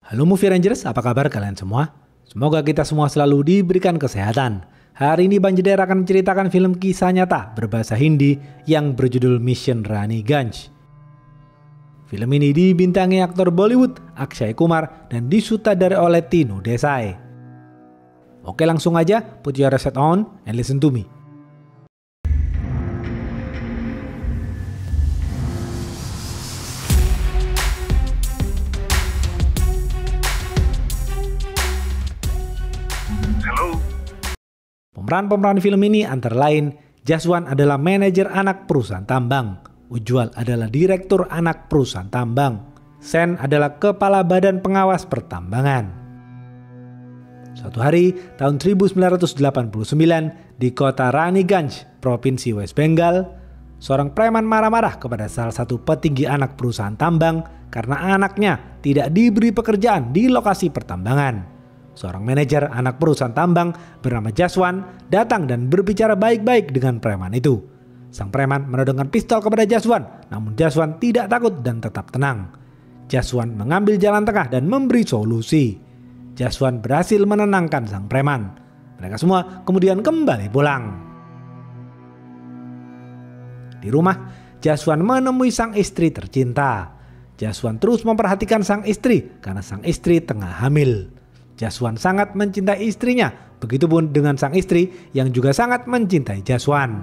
Halo Movie Rangers, apa kabar kalian semua? Semoga kita semua selalu diberikan kesehatan. Hari ini Bang Jeder akan menceritakan film kisah nyata berbahasa Hindi yang berjudul Mission Raniganj. Film ini dibintangi aktor Bollywood Akshay Kumar dan disutradarai oleh Tinu Desai. Oke, langsung aja, put your headset on and listen to me. Pemeran-pemeran film ini antara lain, Jaswan adalah manajer anak perusahaan tambang, Ujwal adalah direktur anak perusahaan tambang, Sen adalah kepala badan pengawas pertambangan. Suatu hari tahun 1989 di kota Raniganj, Provinsi West Bengal, seorang preman marah-marah kepada salah satu petinggi anak perusahaan tambang karena anaknya tidak diberi pekerjaan di lokasi pertambangan. Seorang manajer anak perusahaan tambang bernama Jaswan datang dan berbicara baik-baik dengan preman itu. Sang preman menodongkan pistol kepada Jaswan, namun Jaswan tidak takut dan tetap tenang. Jaswan mengambil jalan tengah dan memberi solusi. Jaswan berhasil menenangkan sang preman. Mereka semua kemudian kembali pulang. Di rumah, Jaswan menemui sang istri tercinta. Jaswan terus memperhatikan sang istri karena sang istri tengah hamil. Jaswan sangat mencintai istrinya, begitupun dengan sang istri yang juga sangat mencintai Jaswan.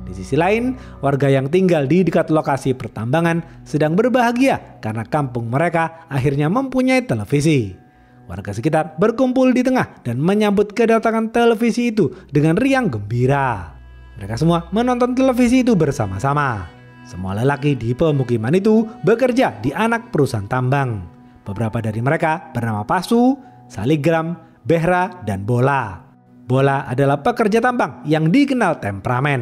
Di sisi lain, warga yang tinggal di dekat lokasi pertambangan sedang berbahagia karena kampung mereka akhirnya mempunyai televisi. Warga sekitar berkumpul di tengah dan menyambut kedatangan televisi itu dengan riang gembira. Mereka semua menonton televisi itu bersama-sama. Semua lelaki di pemukiman itu bekerja di anak perusahaan tambang. Beberapa dari mereka bernama Pasu, Saligram, Behra, dan Bola. Bola adalah pekerja tambang yang dikenal temperamen.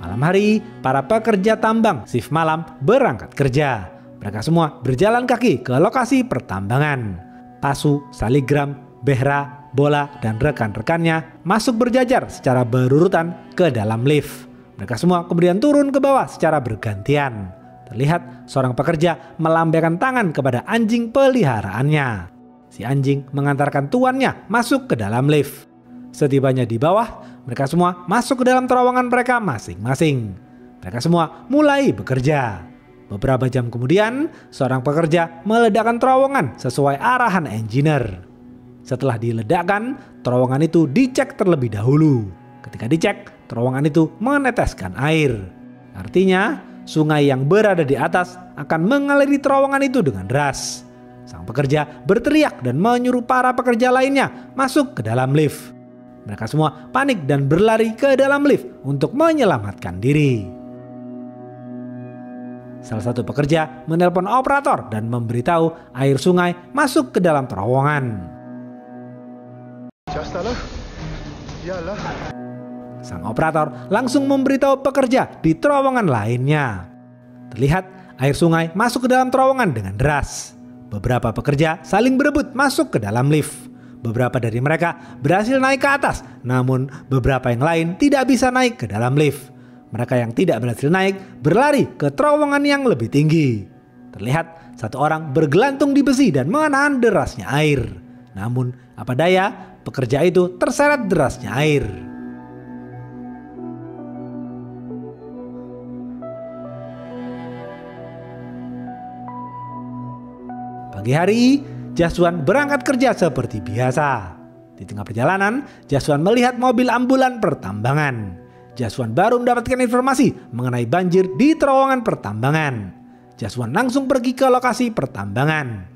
Malam hari, para pekerja tambang shift malam berangkat kerja. Mereka semua berjalan kaki ke lokasi pertambangan. Pasu, Saligram, Behra, Bola, dan rekan-rekannya masuk berjajar secara berurutan ke dalam lift. Mereka semua kemudian turun ke bawah secara bergantian. Terlihat seorang pekerja melambaikan tangan kepada anjing peliharaannya. Si anjing mengantarkan tuannya masuk ke dalam lift. Setibanya di bawah, mereka semua masuk ke dalam terowongan mereka masing-masing. Mereka semua mulai bekerja. Beberapa jam kemudian, seorang pekerja meledakkan terowongan sesuai arahan engineer. Setelah diledakkan, terowongan itu dicek terlebih dahulu. Ketika dicek, terowongan itu meneteskan air. Artinya, sungai yang berada di atas akan mengaliri terowongan itu dengan deras. Sang pekerja berteriak dan menyuruh para pekerja lainnya masuk ke dalam lift. Mereka semua panik dan berlari ke dalam lift untuk menyelamatkan diri. Salah satu pekerja menelpon operator dan memberitahu air sungai masuk ke dalam terowongan. Sang operator langsung memberitahu pekerja di terowongan lainnya. Terlihat air sungai masuk ke dalam terowongan dengan deras. Beberapa pekerja saling berebut masuk ke dalam lift. Beberapa dari mereka berhasil naik ke atas, namun beberapa yang lain tidak bisa naik ke dalam lift. Mereka yang tidak berhasil naik berlari ke terowongan yang lebih tinggi. Terlihat satu orang bergelantung di besi dan menahan derasnya air. Namun apa daya, pekerja itu terseret derasnya air. Pagi hari, Jaswan berangkat kerja seperti biasa. Di tengah perjalanan, Jaswan melihat mobil ambulan pertambangan. Jaswan baru mendapatkan informasi mengenai banjir di terowongan pertambangan. Jaswan langsung pergi ke lokasi pertambangan.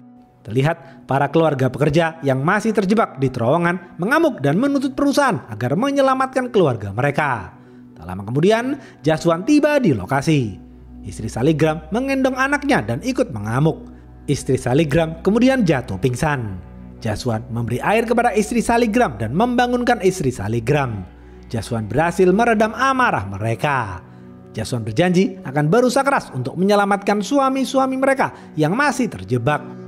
Terlihat para keluarga pekerja yang masih terjebak di terowongan mengamuk dan menuntut perusahaan agar menyelamatkan keluarga mereka. Tak lama kemudian, Jaswan tiba di lokasi. Istri Saligram menggendong anaknya dan ikut mengamuk. Istri Saligram kemudian jatuh pingsan. Jaswan memberi air kepada istri Saligram dan membangunkan istri Saligram. Jaswan berhasil meredam amarah mereka. Jaswan berjanji akan berusaha keras untuk menyelamatkan suami-suami mereka yang masih terjebak.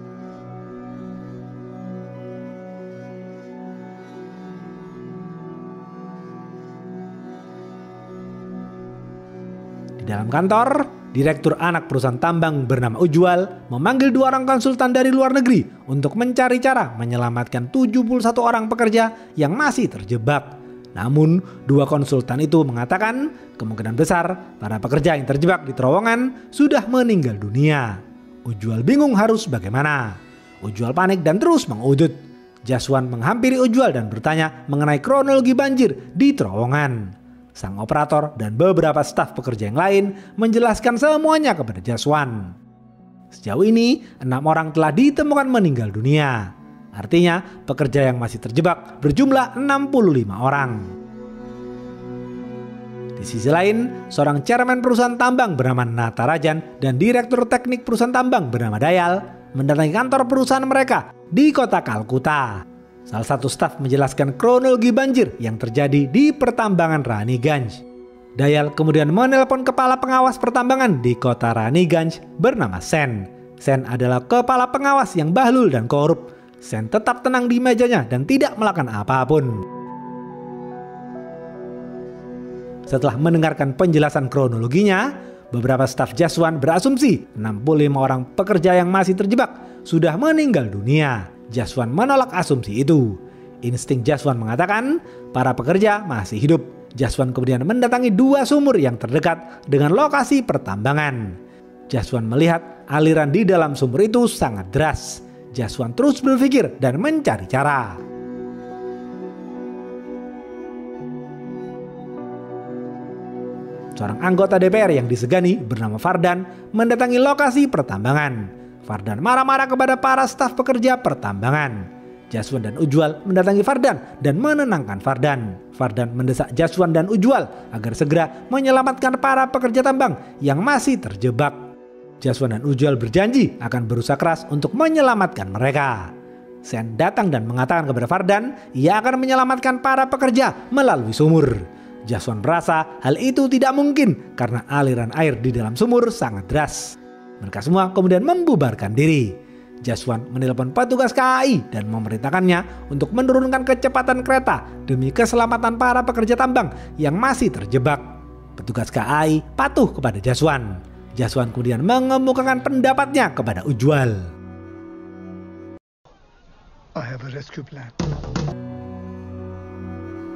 Dalam kantor, direktur anak perusahaan tambang bernama Ujwal memanggil 2 orang konsultan dari luar negeri untuk mencari cara menyelamatkan 71 orang pekerja yang masih terjebak. Namun, 2 konsultan itu mengatakan kemungkinan besar para pekerja yang terjebak di terowongan sudah meninggal dunia. Ujwal bingung harus bagaimana. Ujwal panik dan terus mengudut. Jaswan menghampiri Ujwal dan bertanya mengenai kronologi banjir di terowongan. Sang operator dan beberapa staf pekerja yang lain menjelaskan semuanya kepada Jaswan. Sejauh ini, 6 orang telah ditemukan meninggal dunia. Artinya, pekerja yang masih terjebak berjumlah 65 orang. Di sisi lain, seorang chairman perusahaan tambang bernama Natarajan dan direktur teknik perusahaan tambang bernama Dayal mendatangi kantor perusahaan mereka di kota Kalkuta. Salah satu staf menjelaskan kronologi banjir yang terjadi di pertambangan Raniganj. Dayal kemudian menelpon kepala pengawas pertambangan di kota Raniganj bernama Sen. Sen adalah kepala pengawas yang bahlul dan korup. Sen tetap tenang di mejanya dan tidak melakukan apapun. Setelah mendengarkan penjelasan kronologinya, beberapa staf Jaswan berasumsi 65 orang pekerja yang masih terjebak sudah meninggal dunia. Jaswan menolak asumsi itu. Insting Jaswan mengatakan para pekerja masih hidup. Jaswan kemudian mendatangi 2 sumur yang terdekat dengan lokasi pertambangan. Jaswan melihat aliran di dalam sumur itu sangat deras. Jaswan terus berpikir dan mencari cara. Seorang anggota DPR yang disegani bernama Fardan mendatangi lokasi pertambangan. Fardan marah-marah kepada para staf pekerja pertambangan. Jaswan dan Ujwal mendatangi Fardan dan menenangkan Fardan. Fardan mendesak Jaswan dan Ujwal agar segera menyelamatkan para pekerja tambang yang masih terjebak. Jaswan dan Ujwal berjanji akan berusaha keras untuk menyelamatkan mereka. Sen datang dan mengatakan kepada Fardan ia akan menyelamatkan para pekerja melalui sumur. Jaswan merasa hal itu tidak mungkin karena aliran air di dalam sumur sangat deras. Mereka semua kemudian membubarkan diri. Jaswan menelpon petugas KAI dan memerintahkannya untuk menurunkan kecepatan kereta demi keselamatan para pekerja tambang yang masih terjebak. Petugas KAI patuh kepada Jaswan. Jaswan kemudian mengemukakan pendapatnya kepada Ujwal. I have a rescue plan.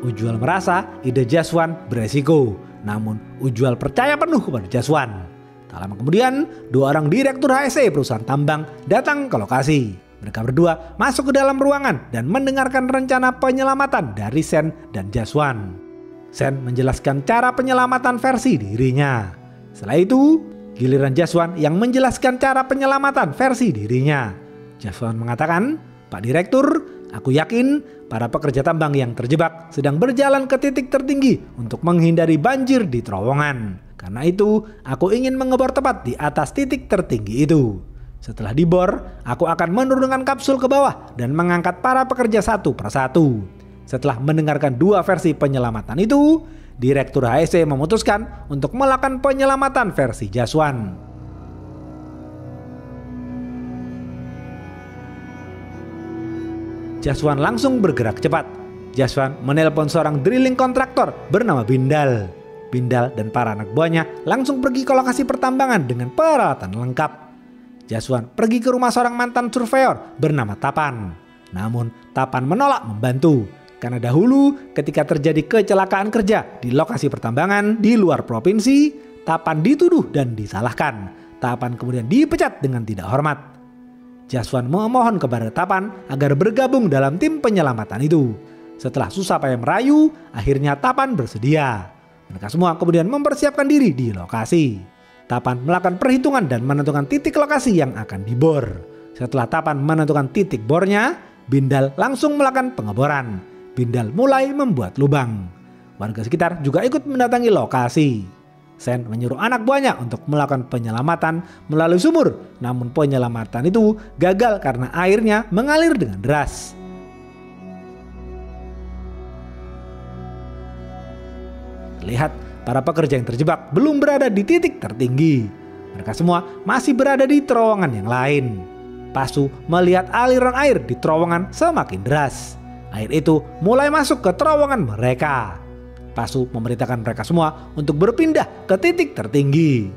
Ujwal merasa ide Jaswan beresiko, namun Ujwal percaya penuh kepada Jaswan. Tak lama kemudian, 2 orang direktur HSE perusahaan tambang datang ke lokasi. Mereka berdua masuk ke dalam ruangan dan mendengarkan rencana penyelamatan dari Sen dan Jaswan. Sen menjelaskan cara penyelamatan versi dirinya. Setelah itu, giliran Jaswan yang menjelaskan cara penyelamatan versi dirinya. Jaswan mengatakan, "Pak Direktur, aku yakin para pekerja tambang yang terjebak sedang berjalan ke titik tertinggi untuk menghindari banjir di terowongan. Karena itu, aku ingin mengebor tepat di atas titik tertinggi itu. Setelah dibor, aku akan menurunkan kapsul ke bawah dan mengangkat para pekerja satu persatu." Setelah mendengarkan 2 versi penyelamatan itu, Direktur HSE memutuskan untuk melakukan penyelamatan versi Jaswan. Jaswan langsung bergerak cepat. Jaswan menelpon seorang drilling kontraktor bernama Bindal. Bindal dan para anak buahnya langsung pergi ke lokasi pertambangan dengan peralatan lengkap. Jaswan pergi ke rumah seorang mantan surveyor bernama Tapan. Namun Tapan menolak membantu karena dahulu ketika terjadi kecelakaan kerja di lokasi pertambangan di luar provinsi, Tapan dituduh dan disalahkan. Tapan kemudian dipecat dengan tidak hormat. Jaswan memohon kepada Tapan agar bergabung dalam tim penyelamatan itu. Setelah susah payah merayu, akhirnya Tapan bersedia. Mereka semua kemudian mempersiapkan diri di lokasi. Tapan melakukan perhitungan dan menentukan titik lokasi yang akan dibor. Setelah Tapan menentukan titik bornya, Bindal langsung melakukan pengeboran. Bindal mulai membuat lubang. Warga sekitar juga ikut mendatangi lokasi. Sen menyuruh anak buahnya untuk melakukan penyelamatan melalui sumur. Namun penyelamatan itu gagal karena airnya mengalir dengan deras. Terlihat para pekerja yang terjebak belum berada di titik tertinggi. Mereka semua masih berada di terowongan yang lain. Pasu melihat aliran air di terowongan semakin deras. Air itu mulai masuk ke terowongan mereka. Pasu memerintahkan mereka semua untuk berpindah ke titik tertinggi.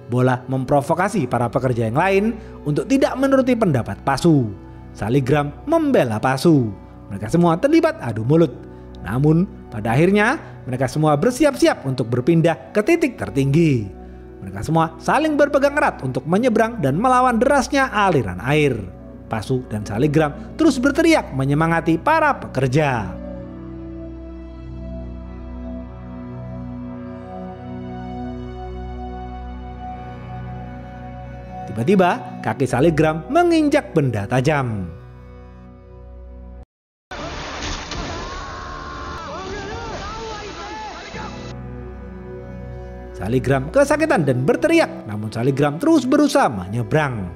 Bola memprovokasi para pekerja yang lain untuk tidak menuruti pendapat Pasu. Saligram membela Pasu. Mereka semua terlibat adu mulut. Namun pada akhirnya mereka semua bersiap-siap untuk berpindah ke titik tertinggi. Mereka semua saling berpegang erat untuk menyeberang dan melawan derasnya aliran air. Pasu dan Saligram terus berteriak menyemangati para pekerja. Tiba-tiba kaki Saligram menginjak benda tajam. Saligram kesakitan dan berteriak, namun Saligram terus berusaha menyeberang.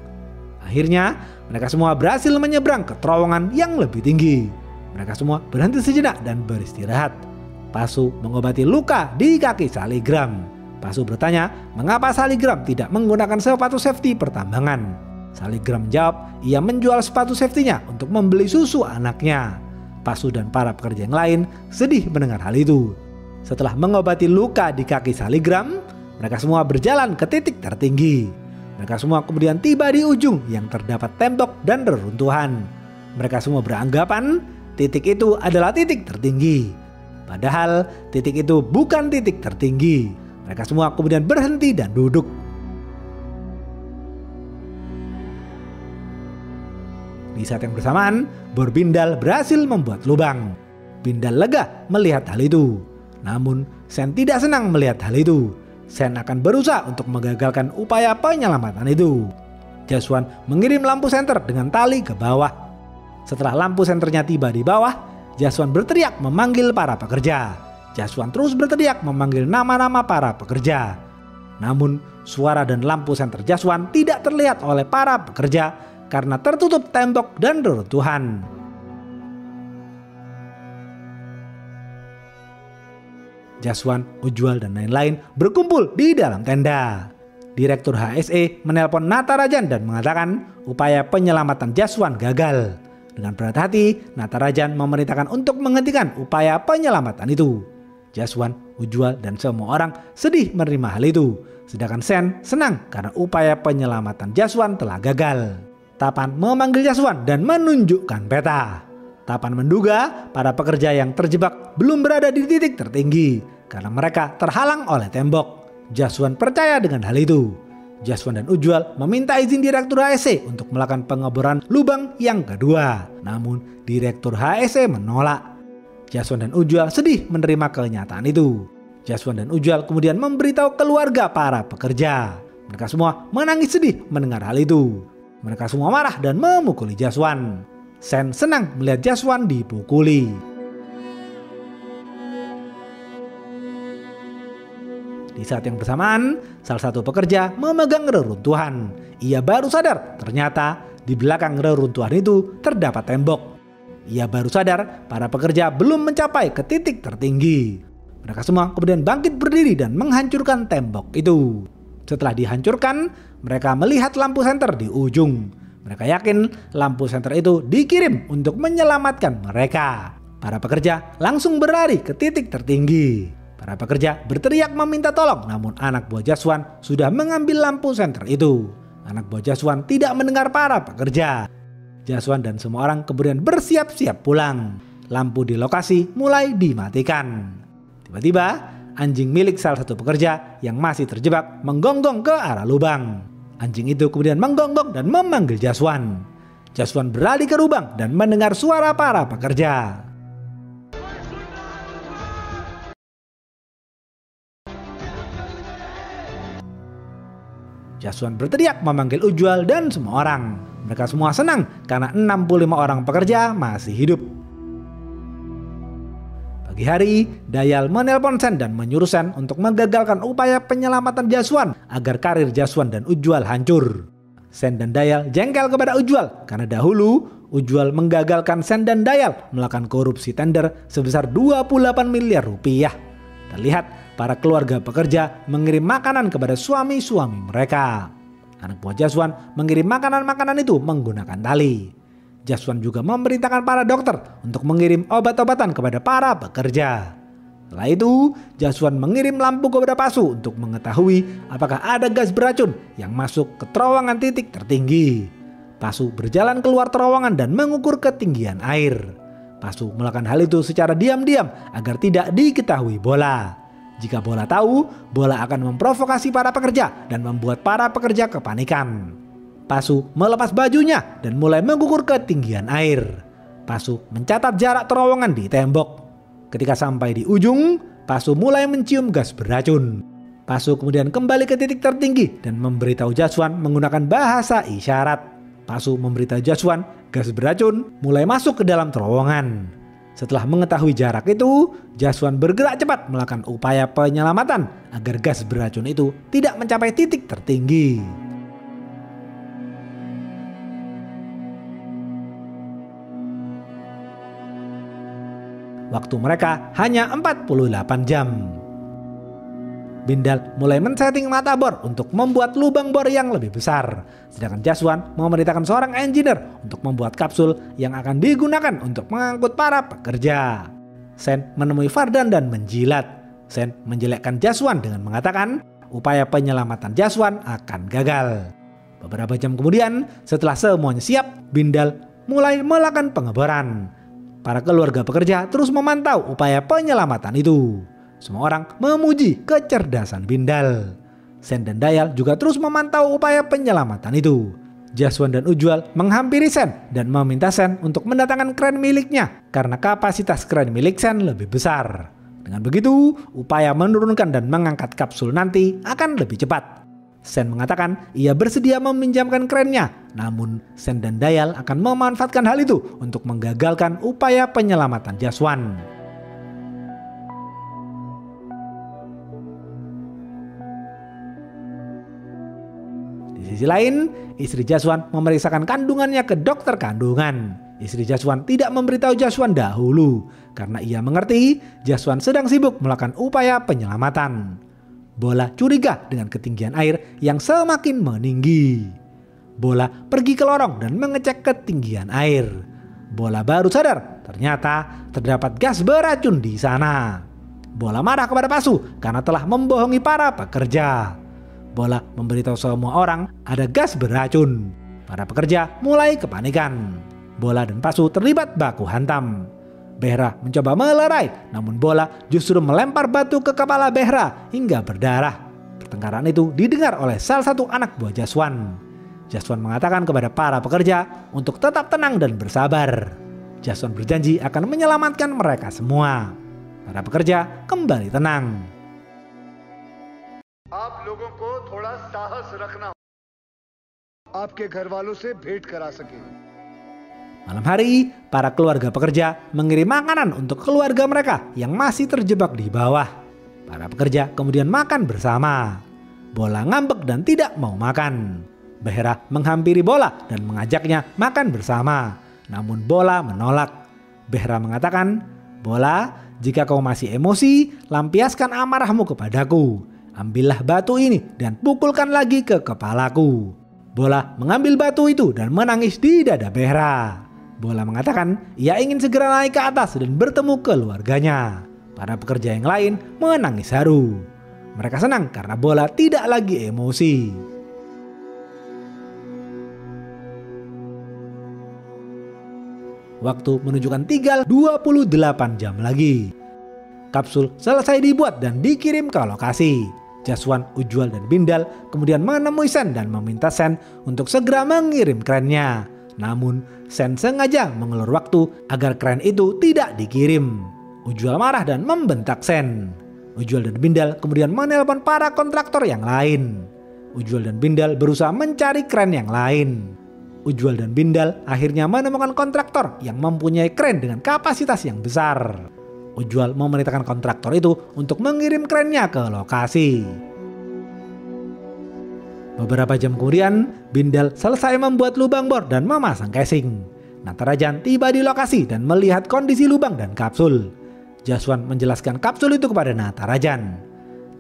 Akhirnya mereka semua berhasil menyeberang ke terowongan yang lebih tinggi. Mereka semua berhenti sejenak dan beristirahat. Pasu mengobati luka di kaki Saligram. Pasu bertanya mengapa Saligram tidak menggunakan sepatu safety pertambangan. Saligram menjawab ia menjual sepatu safety-nya untuk membeli susu anaknya. Pasu dan para pekerja yang lain sedih mendengar hal itu. Setelah mengobati luka di kaki Saligram, mereka semua berjalan ke titik tertinggi. Mereka semua kemudian tiba di ujung yang terdapat tembok dan reruntuhan. Mereka semua beranggapan titik itu adalah titik tertinggi. Padahal titik itu bukan titik tertinggi. Mereka semua kemudian berhenti dan duduk. Di saat yang bersamaan, Borbindal berhasil membuat lubang. Bindal lega melihat hal itu. Namun Sen tidak senang melihat hal itu. Sen akan berusaha untuk menggagalkan upaya penyelamatan itu. Jaswan mengirim lampu senter dengan tali ke bawah. Setelah lampu senternya tiba di bawah, Jaswan berteriak memanggil para pekerja. Jaswan terus berteriak memanggil nama-nama para pekerja. Namun suara dan lampu senter Jaswan tidak terlihat oleh para pekerja karena tertutup tembok dan reruntuhan. Jaswan, Ujwal, dan lain-lain berkumpul di dalam tenda. Direktur HSE menelpon Natarajan dan mengatakan upaya penyelamatan Jaswan gagal. Dengan berat hati, Natarajan memerintahkan untuk menghentikan upaya penyelamatan itu. Jaswan, Ujwal, dan semua orang sedih menerima hal itu. Sedangkan Sen senang karena upaya penyelamatan Jaswan telah gagal. Tapan memanggil Jaswan dan menunjukkan peta. Tapan menduga para pekerja yang terjebak belum berada di titik tertinggi karena mereka terhalang oleh tembok. Jaswan percaya dengan hal itu. Jaswan dan Ujwal meminta izin Direktur HSE untuk melakukan pengeboran lubang yang kedua. Namun Direktur HSE menolak. Jaswan dan Ujwal sedih menerima kenyataan itu. Jaswan dan Ujwal kemudian memberitahu keluarga para pekerja. Mereka semua menangis sedih mendengar hal itu. Mereka semua marah dan memukuli Jaswan. Sen senang melihat Jaswan dipukuli. Di saat yang bersamaan, salah satu pekerja memegang reruntuhan. Ia baru sadar ternyata di belakang reruntuhan itu terdapat tembok. Ia baru sadar para pekerja belum mencapai ke titik tertinggi. Mereka semua kemudian bangkit berdiri dan menghancurkan tembok itu. Setelah dihancurkan, mereka melihat lampu senter di ujung. Mereka yakin lampu senter itu dikirim untuk menyelamatkan mereka. Para pekerja langsung berlari ke titik tertinggi. Para pekerja berteriak meminta tolong, namun anak buah Jaswan sudah mengambil lampu senter itu. Anak buah Jaswan tidak mendengar para pekerja. Jaswan dan semua orang kemudian bersiap-siap pulang. Lampu di lokasi mulai dimatikan. Tiba-tiba anjing milik salah satu pekerja yang masih terjebak menggonggong ke arah lubang. Anjing itu kemudian menggonggong dan memanggil Jaswan. Jaswan berlari ke lubang dan mendengar suara para pekerja. Jaswan berteriak memanggil Ujwal dan semua orang. Mereka semua senang karena 65 orang pekerja masih hidup. Pagi hari, Dayal menelpon Sen dan menyuruh Sen untuk menggagalkan upaya penyelamatan Jaswan agar karir Jaswan dan Ujwal hancur. Sen dan Dayal jengkel kepada Ujwal karena dahulu Ujwal menggagalkan Sen dan Dayal melakukan korupsi tender sebesar 28 miliar rupiah. Terlihat para keluarga pekerja mengirim makanan kepada suami-suami mereka. Anak buah Jaswan mengirim makanan-makanan itu menggunakan tali. Jaswan juga memerintahkan para dokter untuk mengirim obat-obatan kepada para pekerja. Setelah itu, Jaswan mengirim lampu kepada Pasu untuk mengetahui apakah ada gas beracun yang masuk ke terowongan titik tertinggi. Pasu berjalan keluar terowongan dan mengukur ketinggian air. Pasu melakukan hal itu secara diam-diam agar tidak diketahui Bola. Jika Bola tahu, Bola akan memprovokasi para pekerja dan membuat para pekerja kepanikan. Pasu melepas bajunya dan mulai mengukur ketinggian air. Pasu mencatat jarak terowongan di tembok. Ketika sampai di ujung, Pasu mulai mencium gas beracun. Pasu kemudian kembali ke titik tertinggi dan memberitahu Jaswan menggunakan bahasa isyarat. Pasu memberitahu Jaswan gas beracun mulai masuk ke dalam terowongan. Setelah mengetahui jarak itu, Jaswan bergerak cepat melakukan upaya penyelamatan agar gas beracun itu tidak mencapai titik tertinggi. Waktu mereka hanya 48 jam. Bindal mulai men-setting mata bor untuk membuat lubang bor yang lebih besar. Sedangkan Jaswan memerintahkan seorang engineer untuk membuat kapsul yang akan digunakan untuk mengangkut para pekerja. Sen menemui Fardan dan menjilat. Sen menjelekkan Jaswan dengan mengatakan upaya penyelamatan Jaswan akan gagal. Beberapa jam kemudian, setelah semuanya siap, Bindal mulai melakukan pengeboran. Para keluarga pekerja terus memantau upaya penyelamatan itu. Semua orang memuji kecerdasan Bindal. Sen dan Dayal juga terus memantau upaya penyelamatan itu. Jaswan dan Ujwal menghampiri Sen dan meminta Sen untuk mendatangkan kren miliknya karena kapasitas kren milik Sen lebih besar. Dengan begitu, upaya menurunkan dan mengangkat kapsul nanti akan lebih cepat. Sen mengatakan ia bersedia meminjamkan kerennya, namun Sen dan Dayal akan memanfaatkan hal itu untuk menggagalkan upaya penyelamatan Jaswan. Di sisi lain, istri Jaswan memeriksakan kandungannya ke dokter kandungan. Istri Jaswan tidak memberitahu Jaswan dahulu karena ia mengerti Jaswan sedang sibuk melakukan upaya penyelamatan. Bola curiga dengan ketinggian air yang semakin meninggi. Bola pergi ke lorong dan mengecek ketinggian air. Bola baru sadar ternyata terdapat gas beracun di sana. Bola marah kepada Pasu karena telah membohongi para pekerja. Bola memberitahu semua orang ada gas beracun. Para pekerja mulai kepanikan. Bola dan Pasu terlibat baku hantam. Behra mencoba melerai, namun Bola justru melempar batu ke kepala Behra hingga berdarah. Pertengkaran itu didengar oleh salah satu anak buah Jaswan. Jaswan mengatakan kepada para pekerja untuk tetap tenang dan bersabar. Jaswan berjanji akan menyelamatkan mereka semua. Para pekerja kembali tenang. आप लोगों को थोड़ा साहस रखना आपके घर वालों से भेंट करा सके. Malam hari, para keluarga pekerja mengirim makanan untuk keluarga mereka yang masih terjebak di bawah. Para pekerja kemudian makan bersama. Bola ngambek dan tidak mau makan. Behra menghampiri Bola dan mengajaknya makan bersama. Namun Bola menolak. Behra mengatakan, "Bola, jika kau masih emosi, lampiaskan amarahmu kepadaku. Ambillah batu ini dan pukulkan lagi ke kepalaku." Bola mengambil batu itu dan menangis di dada Behra. Bola mengatakan ia ingin segera naik ke atas dan bertemu keluarganya. Para pekerja yang lain menangis haru. Mereka senang karena Bola tidak lagi emosi. Waktu menunjukkan tinggal 28 jam lagi. Kapsul selesai dibuat dan dikirim ke lokasi. Jaswan, Ujwal, dan Bindal kemudian menemui Sen dan meminta Sen untuk segera mengirim kerennya. Namun Sen sengaja mengulur waktu agar kren itu tidak dikirim. Ujwal marah dan membentak Sen. Ujwal dan Bindal kemudian menelpon para kontraktor yang lain. Ujwal dan Bindal berusaha mencari kren yang lain. Ujwal dan Bindal akhirnya menemukan kontraktor yang mempunyai kren dengan kapasitas yang besar. Ujwal memerintahkan kontraktor itu untuk mengirim kerennya ke lokasi. Beberapa jam kemudian, Bindal selesai membuat lubang bor dan memasang casing. Natarajan tiba di lokasi dan melihat kondisi lubang dan kapsul. Jaswan menjelaskan kapsul itu kepada Natarajan.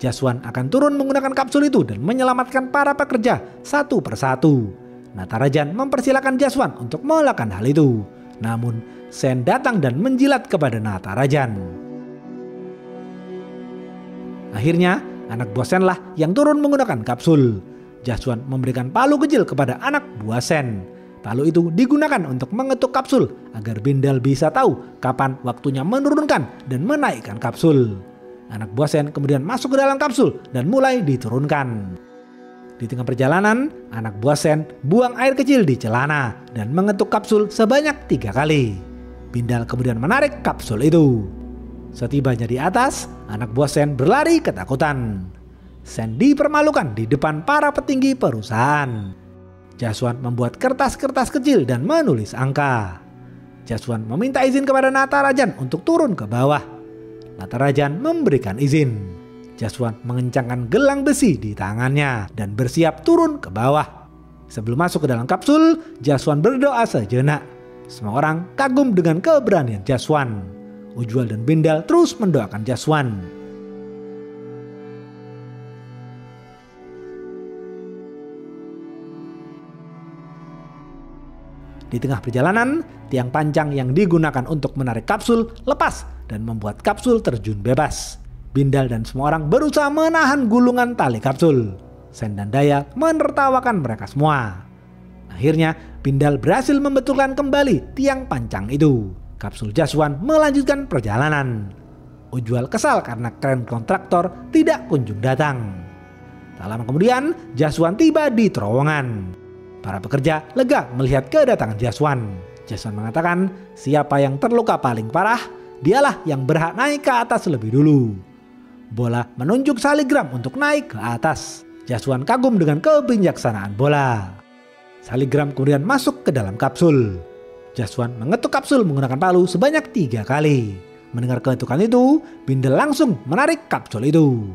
Jaswan akan turun menggunakan kapsul itu dan menyelamatkan para pekerja satu persatu. Natarajan mempersilahkan Jaswan untuk melakukan hal itu. Namun Sen datang dan menjilat kepada Natarajan. Akhirnya anak buah Sen lah yang turun menggunakan kapsul. Jaswan memberikan palu kecil kepada anak buah Sen. Palu itu digunakan untuk mengetuk kapsul agar Bindal bisa tahu kapan waktunya menurunkan dan menaikkan kapsul. Anak buah Sen kemudian masuk ke dalam kapsul dan mulai diturunkan. Di tengah perjalanan, anak buah Sen buang air kecil di celana dan mengetuk kapsul sebanyak 3 kali. Bindal kemudian menarik kapsul itu. Setibanya di atas, anak buah Sen berlari ketakutan. Sen dipermalukan di depan para petinggi perusahaan. Jaswan membuat kertas-kertas kecil dan menulis angka. Jaswan meminta izin kepada Natarajan untuk turun ke bawah. Natarajan memberikan izin. Jaswan mengencangkan gelang besi di tangannya dan bersiap turun ke bawah. Sebelum masuk ke dalam kapsul, Jaswan berdoa sejenak. Semua orang kagum dengan keberanian Jaswan. Ujwal dan Bindal terus mendoakan Jaswan. Di tengah perjalanan, tiang pancang yang digunakan untuk menarik kapsul lepas dan membuat kapsul terjun bebas. Bindal dan semua orang berusaha menahan gulungan tali kapsul. Sen dan Dayal menertawakan mereka semua. Akhirnya, Bindal berhasil membetulkan kembali tiang pancang itu. Kapsul Jaswan melanjutkan perjalanan. Ujwal kesal karena kren kontraktor tidak kunjung datang. Tak lama kemudian, Jaswan tiba di terowongan. Para pekerja lega melihat kedatangan Jaswan. Jaswan mengatakan siapa yang terluka paling parah, dialah yang berhak naik ke atas lebih dulu. Bola menunjuk Saligram untuk naik ke atas. Jaswan kagum dengan kebijaksanaan Bola. Saligram kemudian masuk ke dalam kapsul. Jaswan mengetuk kapsul menggunakan palu sebanyak 3 kali. Mendengar ketukan itu, Bindal langsung menarik kapsul itu.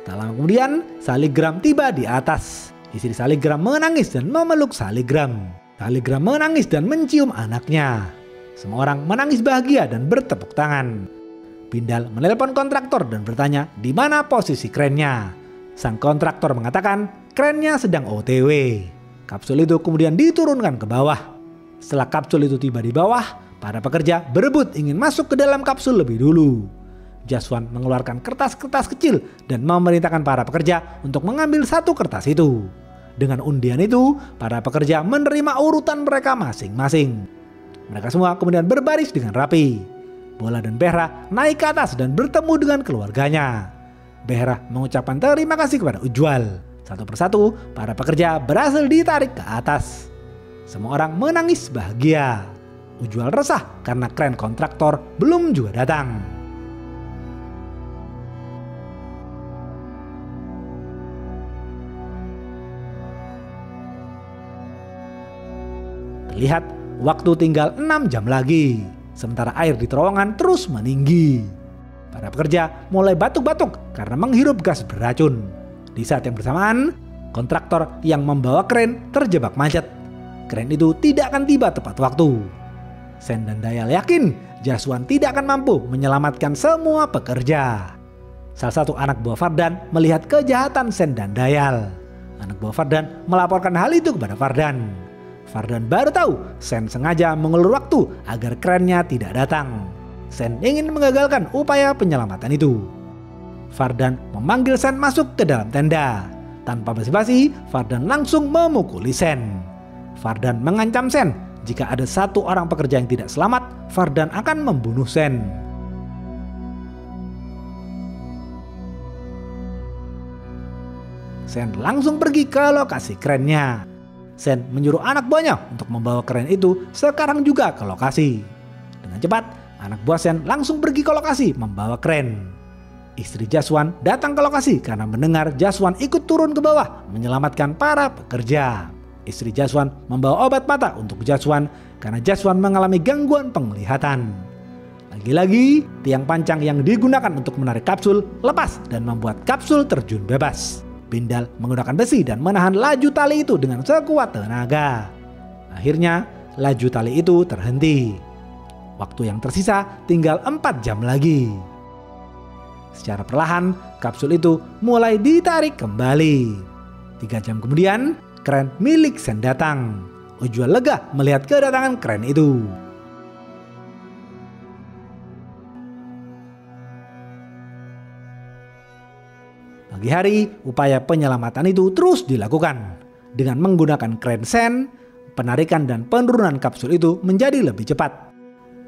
Tak lama kemudian, Saligram tiba di atas. Istri Saligram menangis dan memeluk Saligram. Saligram menangis dan mencium anaknya. Semua orang menangis bahagia dan bertepuk tangan. Bindal menelpon kontraktor dan bertanya di mana posisi kerennya. Sang kontraktor mengatakan kerennya sedang OTW. Kapsul itu kemudian diturunkan ke bawah. Setelah kapsul itu tiba di bawah, para pekerja berebut ingin masuk ke dalam kapsul lebih dulu. Jaswan mengeluarkan kertas-kertas kecil dan memerintahkan para pekerja untuk mengambil satu kertas itu. Dengan undian itu, para pekerja menerima urutan mereka masing-masing. Mereka semua kemudian berbaris dengan rapi. Bola dan Behra naik ke atas dan bertemu dengan keluarganya. Behra mengucapkan terima kasih kepada Ujwal. Satu persatu, para pekerja berhasil ditarik ke atas. Semua orang menangis bahagia. Ujwal resah karena kren kontraktor belum juga datang. Terlihat waktu tinggal 6 jam lagi. Sementara air di terowongan terus meninggi. Para pekerja mulai batuk-batuk karena menghirup gas beracun. Di saat yang bersamaan, kontraktor yang membawa kren terjebak macet. Kren itu tidak akan tiba tepat waktu. Sen dan Dayal yakin Jaswan tidak akan mampu menyelamatkan semua pekerja. Salah satu anak buah Fardan melihat kejahatan Sen dan Dayal. Anak buah Fardan melaporkan hal itu kepada Fardan. Fardan baru tahu Sen sengaja mengulur waktu agar kerennya tidak datang. Sen ingin mengagalkan upaya penyelamatan itu. Fardan memanggil Sen masuk ke dalam tenda. Tanpa basa-basi, Fardan langsung memukuli Sen. Fardan mengancam Sen, jika ada satu orang pekerja yang tidak selamat, Fardan akan membunuh Sen. Sen langsung pergi ke lokasi kerennya. Sen menyuruh anak buahnya untuk membawa kren itu sekarang juga ke lokasi. Dengan cepat, anak buah Sen langsung pergi ke lokasi membawa kren. Istri Jaswan datang ke lokasi karena mendengar Jaswan ikut turun ke bawah menyelamatkan para pekerja. Istri Jaswan membawa obat mata untuk Jaswan karena Jaswan mengalami gangguan penglihatan. Lagi-lagi, tiang pancang yang digunakan untuk menarik kapsul lepas dan membuat kapsul terjun bebas. Bindal menggunakan besi dan menahan laju tali itu dengan sekuat tenaga. Akhirnya, laju tali itu terhenti. Waktu yang tersisa tinggal 4 jam lagi. Secara perlahan, kapsul itu mulai ditarik kembali. 3 jam kemudian, kren milik Sen datang. Ujwal lega melihat kedatangan kren itu. Pagi hari, upaya penyelamatan itu terus dilakukan. Dengan menggunakan kren sen, penarikan dan penurunan kapsul itu menjadi lebih cepat.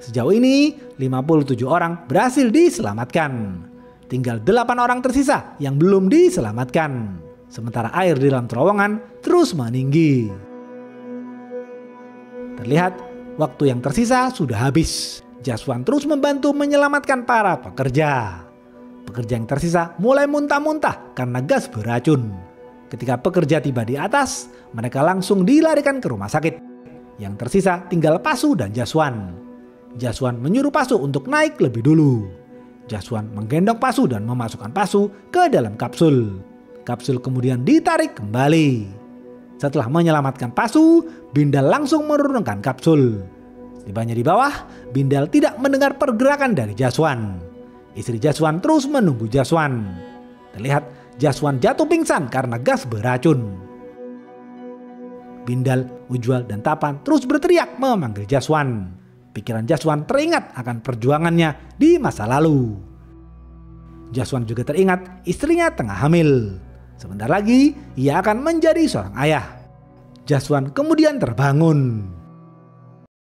Sejauh ini, 57 orang berhasil diselamatkan. Tinggal 8 orang tersisa yang belum diselamatkan. Sementara air di dalam terowongan terus meninggi. Terlihat waktu yang tersisa sudah habis. Jaswan terus membantu menyelamatkan para pekerja. Pekerja yang tersisa mulai muntah-muntah karena gas beracun. Ketika pekerja tiba di atas, mereka langsung dilarikan ke rumah sakit. Yang tersisa tinggal Pasu dan Jaswan. Jaswan menyuruh Pasu untuk naik lebih dulu. Jaswan menggendong Pasu dan memasukkan Pasu ke dalam kapsul. Kapsul kemudian ditarik kembali. Setelah menyelamatkan Pasu, Bindal langsung menurunkan kapsul. Tibanya di bawah, Bindal tidak mendengar pergerakan dari Jaswan. Istri Jaswan terus menunggu Jaswan. Terlihat Jaswan jatuh pingsan karena gas beracun. Bindal, Ujwal, dan Tapan terus berteriak memanggil Jaswan. Pikiran Jaswan teringat akan perjuangannya di masa lalu. Jaswan juga teringat istrinya tengah hamil. Sebentar lagi ia akan menjadi seorang ayah. Jaswan kemudian terbangun.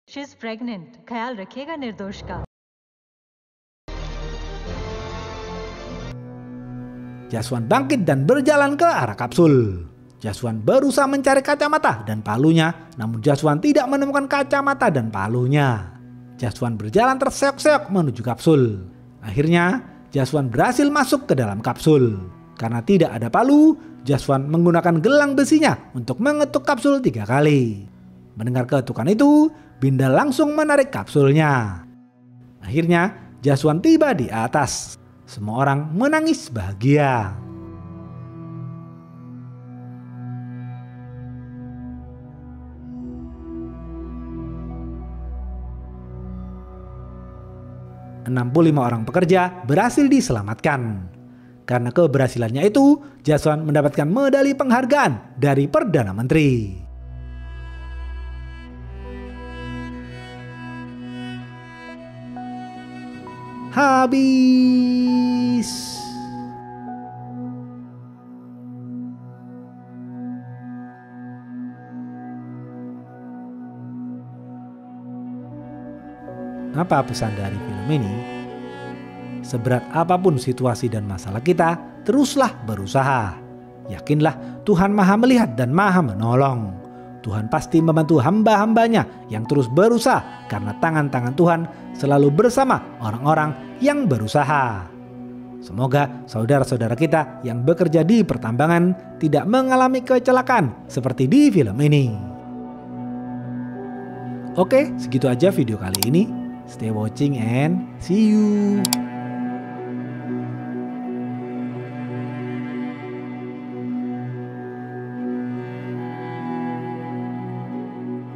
She's pregnant. ख्याल रखिएगा निर्दोष का. Jaswan bangkit dan berjalan ke arah kapsul. Jaswan berusaha mencari kacamata dan palunya, namun Jaswan tidak menemukan kacamata dan palunya. Jaswan berjalan terseok-seok menuju kapsul. Akhirnya, Jaswan berhasil masuk ke dalam kapsul. Karena tidak ada palu, Jaswan menggunakan gelang besinya untuk mengetuk kapsul 3 kali. Mendengar ketukan itu, Bindal langsung menarik kapsulnya. Akhirnya, Jaswan tiba di atas. Semua orang menangis bahagia. ...65 orang pekerja berhasil diselamatkan. Karena keberhasilannya itu, Jaswan mendapatkan medali penghargaan dari Perdana Menteri. Habis. Apa pesan dari film ini? Seberat apapun situasi dan masalah kita, teruslah berusaha. Yakinlah Tuhan Maha melihat dan Maha menolong. Tuhan pasti membantu hamba-hambanya yang terus berusaha, karena tangan-tangan Tuhan selalu bersama orang-orang yang berusaha. Semoga saudara-saudara kita yang bekerja di pertambangan tidak mengalami kecelakaan seperti di film ini. Oke, segitu aja video kali ini. Stay watching and see you.